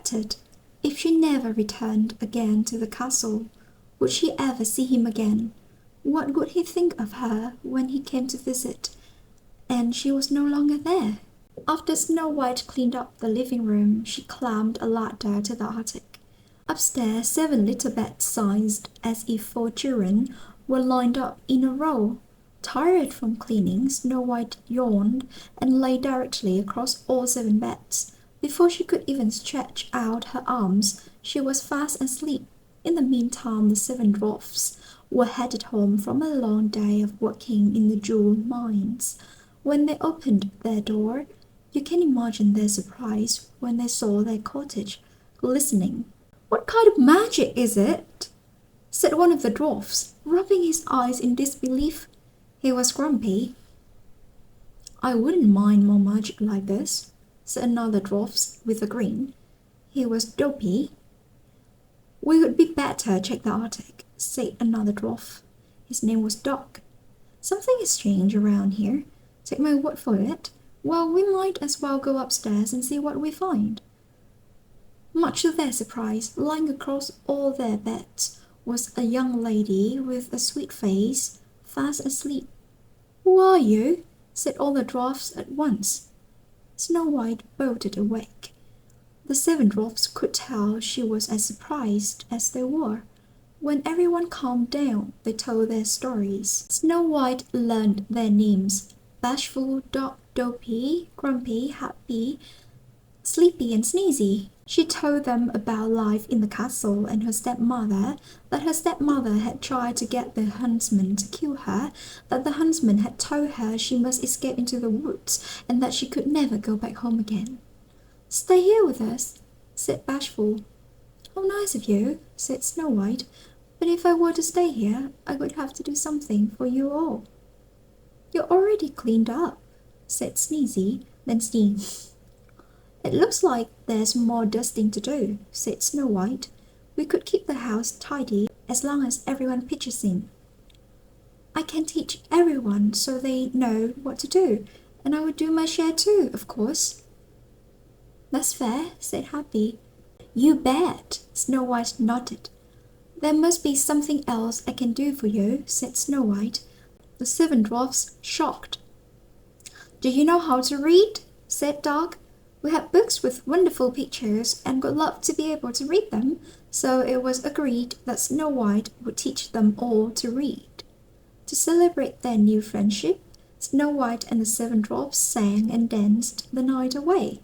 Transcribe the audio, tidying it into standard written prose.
reflected. If she never returned again to the castle, would she ever see him again? What would he think of her when he came to visit, and she was no longer there? After Snow White cleaned up the living room, she climbed a ladder to the attic. Upstairs, 7 little beds sized as if 4 children were lined up in a row. Tired from cleaning, Snow White yawned and lay directly across all 7 beds. Before she could even stretch out her arms, she was fast asleep. In the meantime, the 7 dwarfs were headed home from a long day of working in the jewel mines. When they opened their door, you can imagine their surprise when they saw their cottage glistening. "What kind of magic is it?" said one of the dwarfs, rubbing his eyes in disbelief. He was grumpy. "I wouldn't mind more magic like this," said another dwarf with a grin. He was dopey. "We would be better check the attic," said another dwarf. His name was Doc. "Something is strange around here. Take my word for it. Well, we might as well go upstairs and see what we find." Much to their surprise, lying across all their beds was a young lady with a sweet face, fast asleep. "Who are you?" said all the dwarfs at once. Snow White bolted awake. The 7 dwarfs could tell she was as surprised as they were. When everyone calmed down, they told their stories. Snow White learned their names: Bashful, Doc, Dopey, Grumpy, Happy, Sleepy, and Sneezy. She told them about life in the castle and her stepmother, that her stepmother had tried to get the huntsman to kill her, that the huntsman had told her she must escape into the woods, and that she could never go back home again. "Stay here with us," said Bashful. "How nice of you," said Snow White, "but if I were to stay here, I would have to do something for you all." "You're already cleaned up," said Sneezy, then sneezed. "It looks like there's more dusting to do," said Snow White. "We could keep the house tidy as long as everyone pitches in." "I can teach everyone so they know what to do, and I would do my share too, of course." "That's fair," said Happy. "You bet," Snow White nodded. "There must be something else I can do for you," said Snow White. The 7 dwarfs shocked. "Do you know how to read?" said Dog. "We have books with wonderful pictures and would love to be able to read them." So it was agreed that Snow White would teach them all to read. To celebrate their new friendship, Snow White and the 7 dwarfs sang and danced the night away.